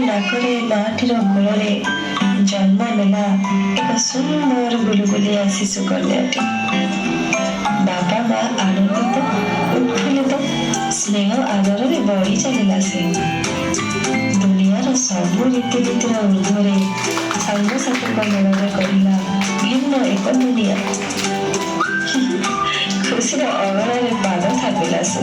ନାକରେ ମାଟିର ମୂଳରେ ଜନ୍ମ ନେଲା ଏକ ସୁନ୍ଦର ଗୁଲୁଗୁଲିଆ ଶିଶୁ କନ୍ୟାଟି। ବାବା ମା ଆନନ୍ଦିତ ଉତ୍ଫୁଲ୍ଲିତ ସ୍ନେହ ଆଦରରେ ବଢି ଚାଲିଲା ସେ। ଦୁନିଆର ସବୁ ରୀତିନୀତିର ଊର୍ଦ୍ଧ୍ୱରେ ସାଙ୍ଗସାଥୀଙ୍କ ମନରେ କରିଲା ଭିନ୍ନ ଏକ ଦୁନିଆ। ଖୁସିର ଅଗଣାରେ ପାଦ ଥାପିଲା ସେ।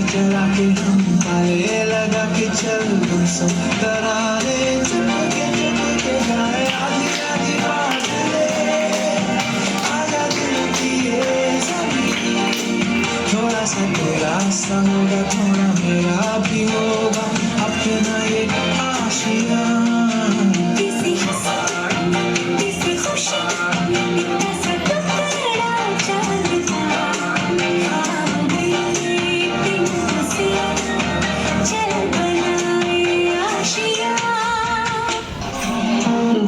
चला के हम पाले लगा के चल बरसों तरारे चुपके गाए आधी आधी बादले आजा दिल की ये ज़मीन। थोड़ा सा तेरा सा होगा थोड़ा मेरा भी होगा अपना ये आशिया।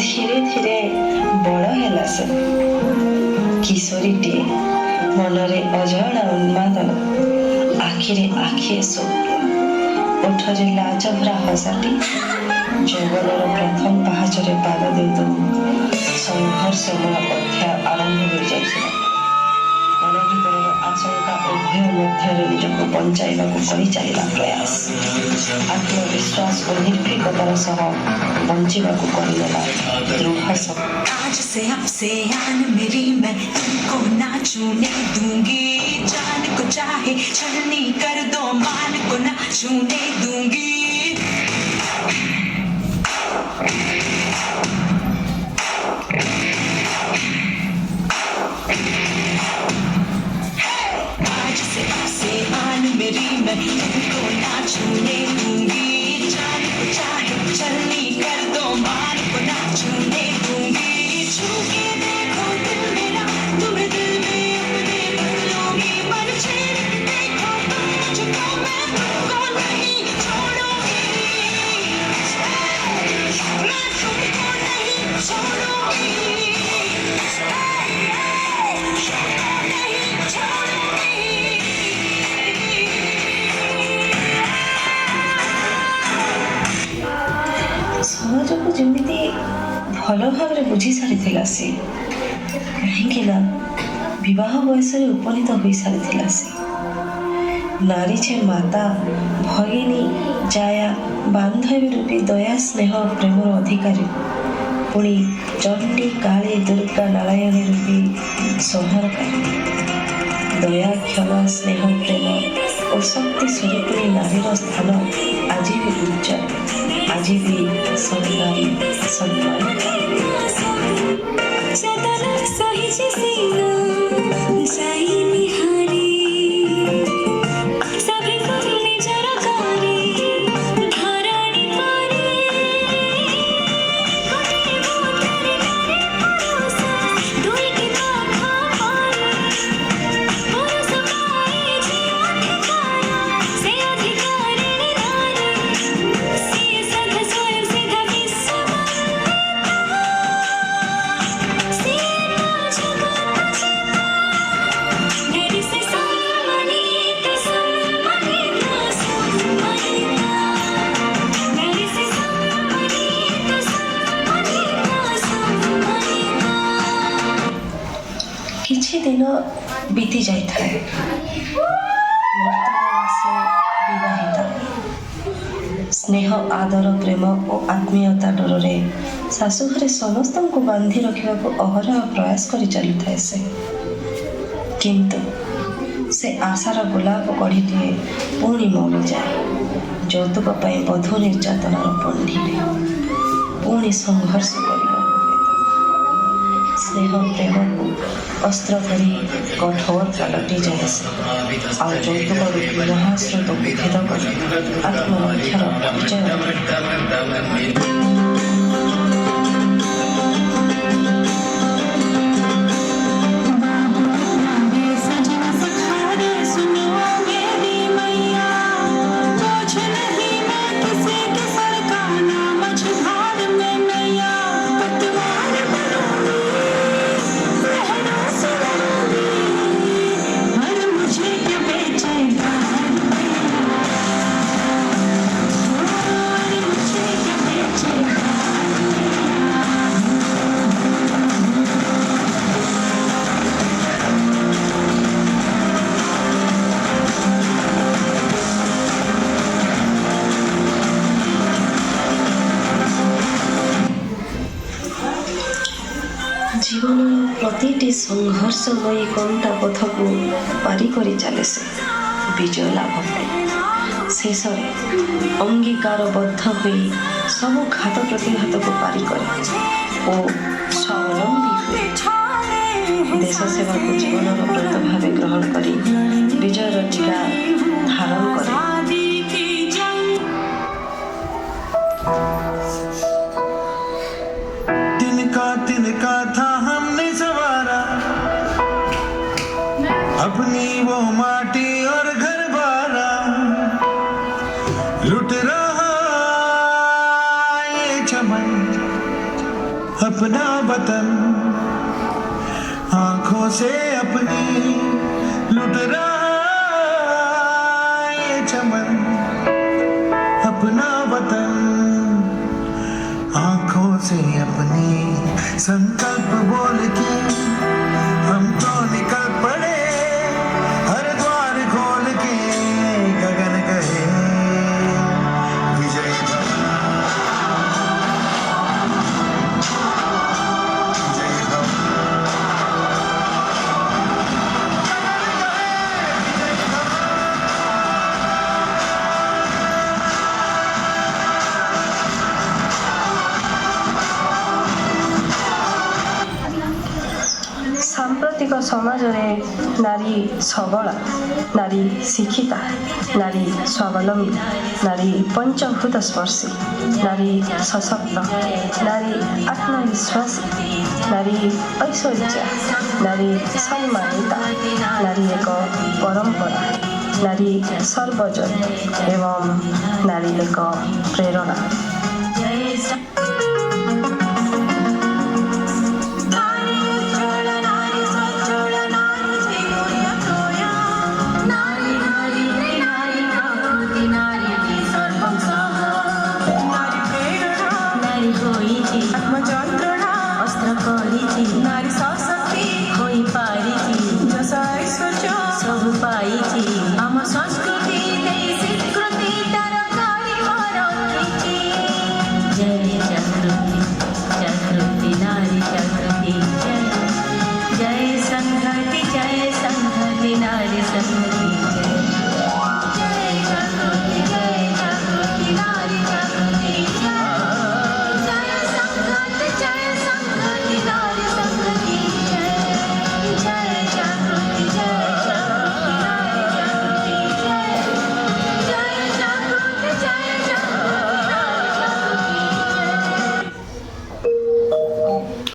ଧୀରେ ଧୀରେ ବଡ଼ ହେଲା ସେ। କିଶୋରୀଟିଏ, ମନରେ ଅଜଣା ଉନ୍ମାଦନ, ଆଖିରେ ଆଖିଏ ସ୍ୱପ୍ନ, ଓଠରେ ଲାଜ ଭରା ହସଟି। ଯୌବନର ପ୍ରଥମ ପାହାଚରେ ପାଦ ଦେଉ ଦେଉ ସଂଘର୍ଷମୟ ଅଧ୍ୟାୟ ଆରମ୍ଭ ହୋଇଯାଇଥିଲା। ମନ ଭିତରର ଆଶଙ୍କା ଉଭୟ ମଧ୍ୟରେ ନିଜକୁ ବଞ୍ଚାଇବାକୁ କରି ଚାଲିଲା ପ୍ରୟାସ। ଆତ୍ମବିଶ୍ୱାସ ଓ ନିର୍ଭୀକତାର ସହ ବଞ୍ଚିବାକୁ କରିନେଲା ଦୃଢ଼ ଶକ୍ତି। आज से अब से आन मेरी मैं तुमको ना छूने दूंगी। जान को चाहे छलनी कर दो मान को ना छूने दूंगी। आज से अब से आन मेरी मैं तुमको ना छूने दूंगी। जान को चाहे छलनी कर दो मान को ना छूने दूंगी। छू के देखो दिल मेरा तुम्हें दिल में अपने भर लूंगी। पर छेड़ के देखो तुम मुझको मैं तुमको नहीं छोड़ूंगी। मैं तुमको नहीं छोड़ूंगी। ସହଜକୁ ଯେମିତି ଭଲ ଭାବରେ ବୁଝି ସାରିଥିଲା ସେ। କାହିଁକି ନା ବିବାହ ବୟସରେ ଉପନୀତ ହୋଇସାରିଥିଲା ସେ। ନାରୀ ଯେ ମାତା, ଭଗିନୀ, ଜାୟା, ବାନ୍ଧବୀ ରୂପୀ ଦୟା ସ୍ନେହ ପ୍ରେମର ଅଧିକାରୀ, ପୁଣି ଚଣ୍ଡୀ କାଳୀ ଦୁର୍ଗା ନାରାୟଣୀ ରୂପୀ ସଂହାରକାରୀ। ଦୟା, କ୍ଷମା, ସ୍ନେହ, ପ୍ରେମ ଓ ଶକ୍ତି ସ୍ୱରୂପିଣୀ ନାରୀର ସ୍ଥାନ ଆଜି ବି ଉଜ୍ଜ୍ୱଳ, ଆଜି ବି ସମ୍ମାନୀ ସମ୍ମାନିତ। କିଛି ଦିନ ବିତି ଯାଇଥାଏ। ବର୍ତ୍ତମାନ ସେ ବିବାହିତା। ସ୍ନେହ, ଆଦର, ପ୍ରେମ ଓ ଆତ୍ମୀୟତା ଡୋରରେ ଶାଶୁଘରେ ସମସ୍ତଙ୍କୁ ବାନ୍ଧି ରଖିବାକୁ ଅହରହ ପ୍ରୟାସ କରି ଚାଲିଥାଏ ସେ। କିନ୍ତୁ ସେ ଆଶାର ଗୋଲାପ କଢ଼ିଟିଏ ପୁଣି ମଉଳିଯାଏ। ଯୌତୁକ ପାଇଁ ବଧୂ ନିର୍ଯାତନାର ପଣ୍ଡିରେ ପୁଣି ସଂଘର୍ଷ କରିବାକୁ ହୁଏ। स्नेह प्रेम को अस्त्र करी कठोरता लटी जाए से ଆଉ ଯୌତୁକ ରୂପୀ ମହାସ୍ରୋତକୁ ଭେଦ କରି ଆତ୍ମରକ୍ଷାର ପରିଚୟ ଜୀବନର ପ୍ରତିଟି ସଂଘର୍ଷମୟୀ କଣ୍ଟା ପଥକୁ ପାରି କରି ଚାଲେ ସେ ବିଜୟ ଲାଭ ପାଇଁ ଶେଷରେ ଅଙ୍ଗୀକାରବଦ୍ଧ ହୋଇ ସବୁ ଘାତ ପ୍ରତିଘାତକୁ ପାରି କରେ ଓ ସ୍ୱାବଲମ୍ବୀ ହୁଏ ଦେଶ ସେବାକୁ ଜୀବନର ବ୍ରତ ଭାବେ ଗ୍ରହଣ କରି ବିଜୟର ଟୀକା ଧାରଣ କରେ तिनका था हमने सवारा अपनी वो माटी और घर बारा लुट रहा ये चमन अपना वतन आंखों से अपनी लुट रहा ये चमन अपना वतन आंखों से अपनी संकल्प बोल के हम तो निकल पड़े हर द्वार खोल के गगन कहे विजय भव विजय भव ସାମ୍ପ୍ରତିକ ସମାଜରେ ନାରୀ ସବଳା ନାରୀ ଶିକ୍ଷିତା ନାରୀ ସ୍ୱାବଲମ୍ବୀ ନାରୀ ପଞ୍ଚଭୂତ ସ୍ପର୍ଶୀ ନାରୀ ସଶକ୍ତ ନାରୀ ଆତ୍ମବିଶ୍ୱାସୀ ନାରୀ ଐଶ୍ୱର୍ଯ୍ୟା ନାରୀ ସମ୍ମାନିତା ନାରୀ ଏକ ପରମ୍ପରା ନାରୀ ସର୍ବଜନୀ ଏବଂ ନାରୀ ଏକ ପ୍ରେରଣା